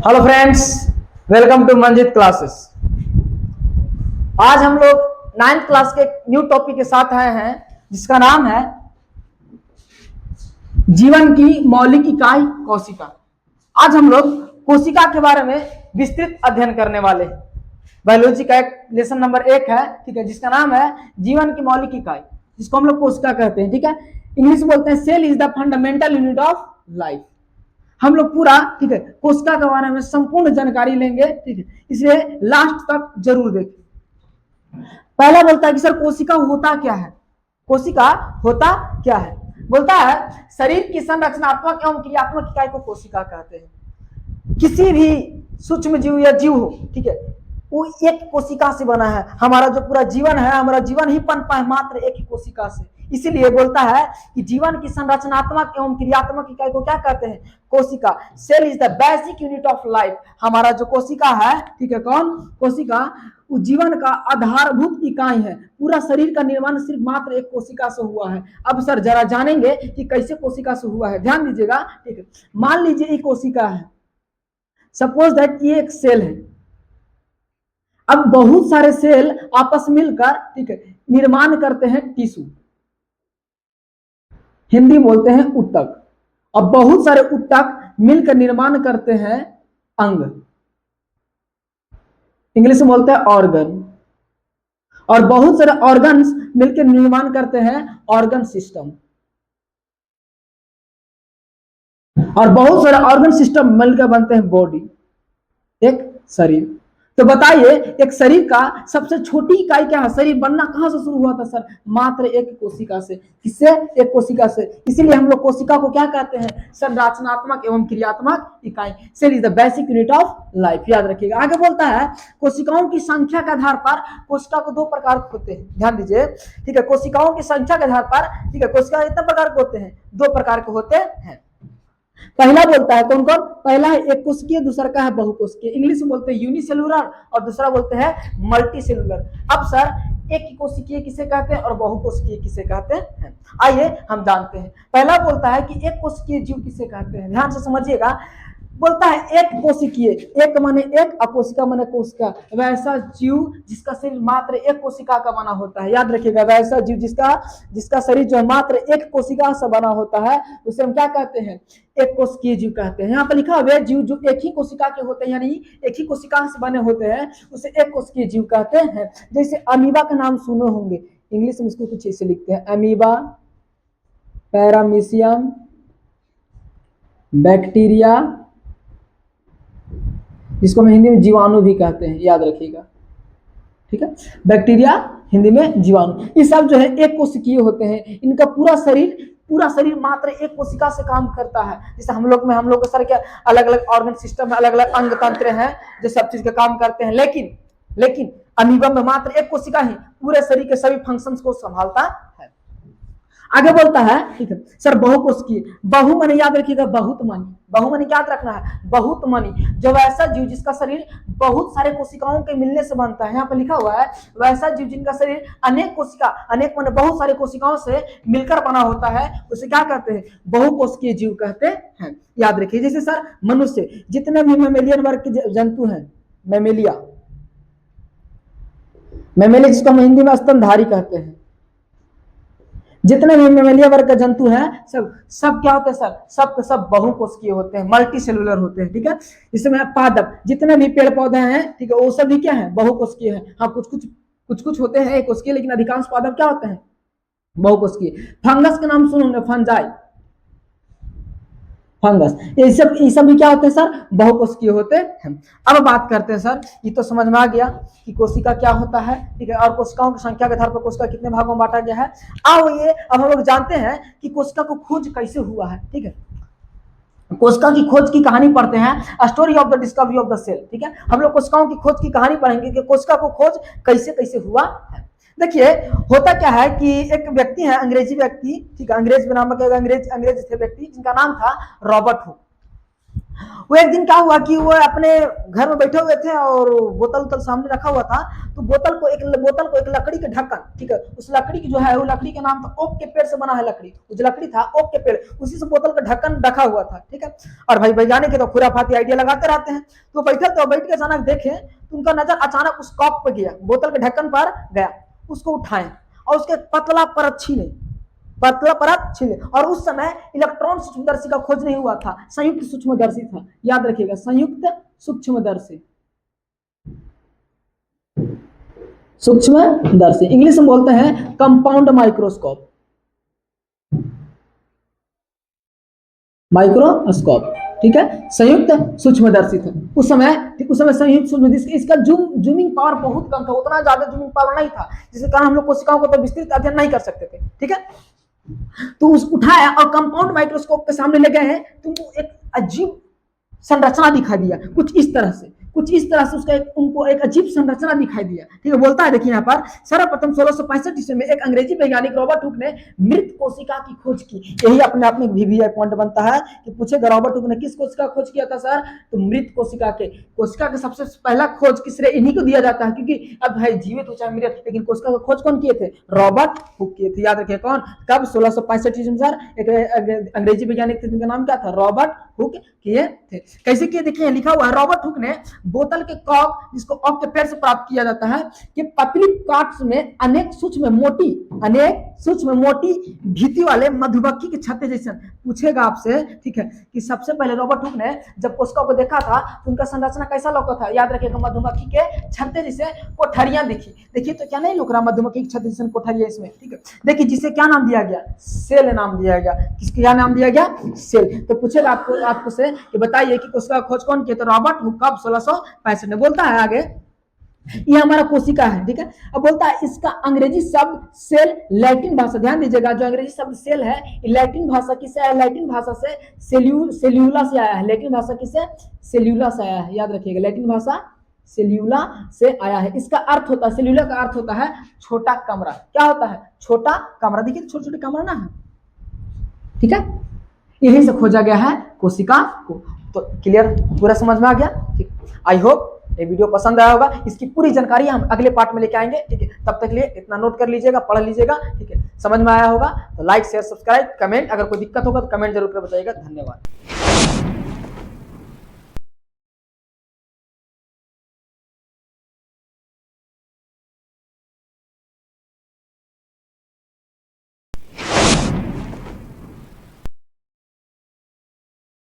Hello friends, welcome to Manjit classes. आज हम लोग 9th क्लास के न्यू टॉपिक के साथ आए हैं जिसका नाम है जीवन की मौलिक इकाई कोशिका। आज हम लोग कोशिका के बारे में विस्तृत अध्ययन करने वाले हैं। बायोलॉजी का एक लेसन नंबर 1 है, ठीक है, जिसका नाम है जीवन की मौलिक इकाई, जिसको हम लोग कोशिका कहते हैं। ठीक है, इंग्लिश में बोलते हैं cell is the fundamental unit of life. हम लोग पूरा, ठीक है, कोशिका के बारे में संपूर्ण जानकारी लेंगे, ठीक है, इसलिए लास्ट तक जरूर देखें। पहला बोलता है कि सर कोशिका होता क्या है। कोशिका होता क्या है, बोलता है शरीर की संरचनात्मक एवं क्रियात्मक इकाई को कोशिका कहते हैं। किसी भी सूक्ष्म जीव या जीव हो, ठीक है, वो एक कोशिका से बना है। हमारा जो पूरा जीवन है, हमारा जीवन ही पनपा है मात्र एक ही कोशिका से। इसीलिए बोलता है कि जीवन की संरचनात्मक एवं क्रियात्मक इकाई को क्या कहते हैं, कोशिका। Cell is the basic unit of life. हमारा जो कोशिका है, ठीक है, कौन, कोशिका, वो जीवन का आधारभूत इकाई है। पूरा शरीर का निर्माण सिर्फ मात्र एक कोशिका से हुआ है। अब सर जरा जानेंगे कि कैसे कोशिका से हुआ है, ध्यान दीजिएगा, ठीक है। मान लीजिए ये कोशिका है, सपोज दैट ये एक सेल है। अब बहुत सारे सेल आपस मिलकर, ठीक है, निर्माण करते हैं टिश्यू, हिंदी बोलते हैं ऊतक। अब बहुत सारे ऊतक मिलकर निर्माण करते हैं अंग, इंग्लिश में बोलते हैं ऑर्गन। और बहुत सारे ऑर्गन्स मिलकर निर्माण करते हैं ऑर्गन सिस्टम। और बहुत सारे ऑर्गन सिस्टम मिलकर बनते हैं बॉडी, एक शरीर। तो बताइए एक शरीर का सबसे छोटी इकाई क्या है। शरीर बनना कहां से शुरू हुआ था सर, मात्र एक कोशिका से। किससे, एक कोशिका से। इसीलिए हम लोग कोशिका को क्या कहते हैं, संरचनात्मक एवं क्रियात्मक इकाई। Cell is the basic unit of life, याद रखिएगा। आगे बोलता है कोशिकाओं की संख्या के आधार पर कोशिका को दो प्रकार होते हैं, ध्यान दीजिए, ठीक है। कोशिकाओं की संख्या के आधार पर, ठीक है, कोशिका कितने प्रकार के होते हैं, दो प्रकार के होते हैं। पहला बोलता है कौन कौन, पहला है एक कोशिकीय, दूसरा का है बहुकोशिकीय। इंग्लिश में बोलते हैं यूनिसेलुलर और दूसरा बोलते हैं मल्टीसेलुलर। अब सर एक कोशिकीय किसे कहते हैं और बहुकोशिकीय किसे कहते हैं, आइए हम जानते हैं। पहला बोलता है कि एक कोशिकीय जीव किसे कहते हैं, ध्यान से समझिएगा। बोलता है एक कोशिकीय, एक माने एक, अकोशिका माने कोशिका, वैसा जीव जिसका शरीर मात्र एक कोशिका का बना होता है। याद रखिएगा, वैसा जीव जिसका शरीर जो है मात्र एक कोशिका से बना होता है, उसे हम क्या कहते हैं, एक कोशिकीय जीव कहते हैं। यहाँ पर लिखा हुआ है जीव जो एक ही कोशिका के होते हैं, यानी एक ही कोशिका से बने होते हैं, उसे एक कोशिकीय जीव कहते हैं। जैसे अमीबा का नाम सुने होंगे, इंग्लिश में इसको कुछ ऐसे लिखते हैं, अमीबा, पैरामीशियम, बैक्टीरिया, जिसको हम हिंदी में जीवाणु भी कहते हैं, याद रखिएगा, ठीक है। बैक्टीरिया हिंदी में जीवाणु, ये सब जो है एक कोशिकीय होते हैं। इनका पूरा शरीर मात्र एक कोशिका से काम करता है। जैसे हम लोग के सर के अलग अलग ऑर्गन सिस्टम है, अलग अलग अंग तंत्र हैं जो सब चीज का काम करते हैं। लेकिन अमीबा में मात्र एक कोशिका ही पूरे शरीर के सभी फंक्शंस को संभालता है। आगे बोलता है, ठीक है सर, बहुकोशिकीय। बहु माने याद रखिएगा, बहुत मनी। बहु माने क्या रखना है, बहुत मनी। जब ऐसा जीव जिसका शरीर बहुत सारे कोशिकाओं के मिलने से बनता है, यहाँ पर लिखा हुआ है वैसा जीव जिनका शरीर अनेक कोशिका, अनेक माने बहुत सारे कोशिकाओं से मिलकर बना होता है, उसे क्या कहते हैं, बहुकोशिकीय जीव कहते हैं। याद रखिए, जैसे सर मनुष्य, जितने भी मेमेलियन वर्ग के जंतु हैं, मेमेलिया जिसको हम हिंदी में स्तनधारी कहते हैं, जितने भी मेमेलिया वर्ग के जंतु हैं सब क्या होते हैं सर, सब बहुकोशिकीय होते हैं, मल्टी सेलुलर होते हैं, ठीक है। इसमें पादप, जितने भी पेड़ पौधे हैं, ठीक है, वो सभी क्या है, बहुकोशिकीय हैं। हाँ, कुछ होते हैं एक कोशिकीय, लेकिन अधिकांश पादप क्या होते हैं, बहुकोशिकीय। फंगस का नाम सुनोगे, फंजाई, फंगस, ये सब भी क्या होते हैं सर, बहुकोशिकीय होते हैं। अब बात करते हैं सर, ये तो समझ में आ गया कि कोशिका क्या होता है, ठीक है, और कोशिकाओं की संख्या के आधार पर कोशिका कितने भागों में बांटा गया है। अब हम लोग जानते हैं कि कोशिका को खोज कैसे हुआ है, ठीक है। कोशिका की खोज की कहानी पढ़ते हैं, story of the discovery of the cell, ठीक है। हम लोग कोशिकाओं की खोज की कहानी पढ़ेंगे कि कोशिका को खोज कैसे हुआ है। देखिए होता क्या है कि एक व्यक्ति है, अंग्रेजी व्यक्ति, ठीक है, अंग्रेज नामक अंग्रेज थे व्यक्ति, जिनका नाम था रॉबर्ट हुक। वो एक दिन क्या हुआ कि वो अपने घर में बैठे हुए थे और बोतल उतल सामने रखा हुआ था, तो बोतल को एक लकड़ी के ढक्कन, ठीक है, उस लकड़ी की जो है, वो लकड़ी का नाम था ओक के पेड़ से बना है लकड़ी, जो लकड़ी था ओक के पेड़, उसी से बोतल का ढक्कन ढका हुआ था, ठीक है। और भाई वैज्ञानिक के तो खुराफाती आइडिया लगाते रहते हैं, तो बैठे तो बैठ के अचानक देखे तो उनका नजर अचानक उस कॉक पे गया, बोतल के ढक्कन पर गया, उसको उठाए और उसके पतला परत छीने, पतला परत छीने। और उस समय इलेक्ट्रॉन सूक्ष्मदर्शी का खोज नहीं हुआ था, संयुक्त सूक्ष्मदर्शी था, याद रखिएगा, संयुक्त सूक्ष्मदर्शी, सूक्ष्मदर्शी इंग्लिश में बोलते हैं कंपाउंड माइक्रोस्कोप, माइक्रोस्कोप, ठीक है, संयुक्त सूक्ष्मदर्शी था उस समय। संयुक्त सूक्ष्मदर्शी, इसका जूमिंग पावर बहुत कम था, उतना ज्यादा जूमिंग पावर नहीं था, जिसके कारण हम लोग कोशिकाओं को तो विस्तृत अध्ययन नहीं कर सकते थे, ठीक है। तो उस उठाया और कंपाउंड माइक्रोस्कोप के सामने ले गए हैं, तुमको एक अजीब संरचना दिखाई दिया, कुछ इस तरह से उसका उनको एक अजीब संरचना दिखाई दिया, ठीक है। बोलता है, देखिए यहाँ पर, सर्वप्रथम 1665 ईस्वी में एक अंग्रेजी वैज्ञानिक रॉबर्ट हुक ने मृत कोशिका की खोज की। यही अपने आप में वीवीआई पॉइंट बनता है कि पूछेगा रॉबर्ट हुक ने किस कोशिका खोज किया था सर, तो मृत कोशिका के सबसे पहला खोज किसने, इन्हीं को दिया जाता है, क्योंकि अब भाई जीवित हो चाहे मृत, लेकिन कोशिका का खोज कौन किए थे, रॉबर्ट हुक किए थे, याद रखिए कौन, कब 1665 ईस्वी में सर, एक अंग्रेजी वैज्ञानिक थे जिनका नाम क्या था, रॉबर्ट हुक किए थे। कैसे किए, देखिए लिखा हुआ है, रॉबर्ट हुक ने बोतल के कॉक, जिसको ऑक के पेड़ से प्राप्त किया जाता है, कि पतली काट में अनेक सूक्ष्म मोटी भीति वाले मधुमक्खी के छत्ते जैसे, पूछेगा आपसे, ठीक है, कि सबसे पहले रॉबर्ट हुक ने जब कोशिका को देखा था तो उनका संरचना कैसा लौका था, याद रखिएगा, मधुमक्खी के छत्ते जैसे कोठरियां दिखी। देखिए तो क्या नहीं लुक रहा, मधुमक्खी के छत्ते जैसे कोठरियां इसमें, ठीक है। देखिए जिसे क्या नाम दिया गया, सेल नाम दिया गया, किसके क्या नाम दिया गया, सेल। तो पूछेगा आपको से कि बताइए कि कोशिका का खोज कौन किया, तो रॉबर्ट हुक कब 1665 में। बोलता है आगे, ये हमारा कोशिका है, ठीक है। अब बोलता है इसका अंग्रेजी शब्द सेल, लैटिन भाषा, ध्यान दीजिएगा, जो अंग्रेजी शब्द सेल है, लैटिन भाषा किससे आया, लैटिन भाषा से सेल्यूला से आया है, लैटिन भाषा किससे, सेल्यूला से आया है, याद रखिएगा, लैटिन भाषा सेल्यूला से आया है। इसका अर्थ होता है, सेल्यूला का अर्थ होता है छोटा कमरा, क्या होता है, छोटा कमरा, देखिए छोटे छोटे कमरा ना है, ठीक है। यही से खोजा गया है कोशिका को। तो क्लियर, पूरा समझ में आ गया, ठीक। आई होप ये वीडियो पसंद आया होगा, इसकी पूरी जानकारी हम अगले पार्ट में लेके आएंगे, ठीक है। तब तक लिए इतना नोट कर लीजिएगा, पढ़ लीजिएगा, ठीक है। समझ में आया होगा तो लाइक शेयर सब्सक्राइब कमेंट, अगर कोई दिक्कत होगा तो कमेंट जरूर कर बताइएगा। धन्यवाद।